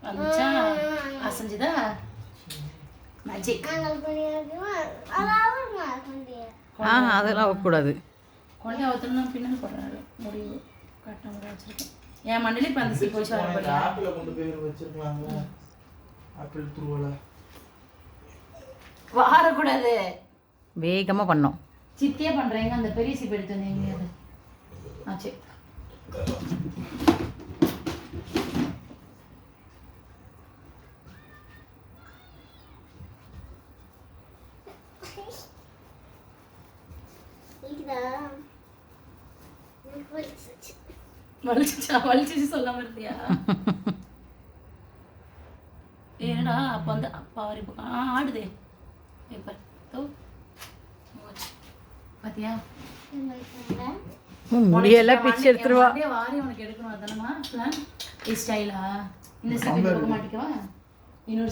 வந்துச்சா அசைஞ்சுதா மேஜிக். அதெல்லாம் வைக்கக்கூடாது. கொண்டே ஊற்றணும் பின்னாடி போடுறாரு முடிவு கட்ட முறை வச்சிருக்கேன். என் மண்ணில் இப்போ அந்த சீப்பு வச்சு வர ஆப்பிள் கொண்டு போய் வச்சிருக்கலாங்க. ஆப்பிள் துருவலை வாரக்கூடாது, வேகமாக பண்ணோம். சித்தியே பண்ணுறேங்க. அந்த பெரிய சீப்பு எடுத்து வந்தீங்க அது ஆச்சு. வலிச்சு சொல்ல வருதியா? ஏடா அப்ப வந்து அப்பா வரி ஆடுதே பேப்பர் பாத்தியா? முடியெல்லாம் பிச்சு எடுத்துருவா. வாரி உனக்கு எடுக்கணும் அதானமா பிளான்? ஸ்டைலா இந்த சைடு போக மாட்டேங்கவா? இன்னொரு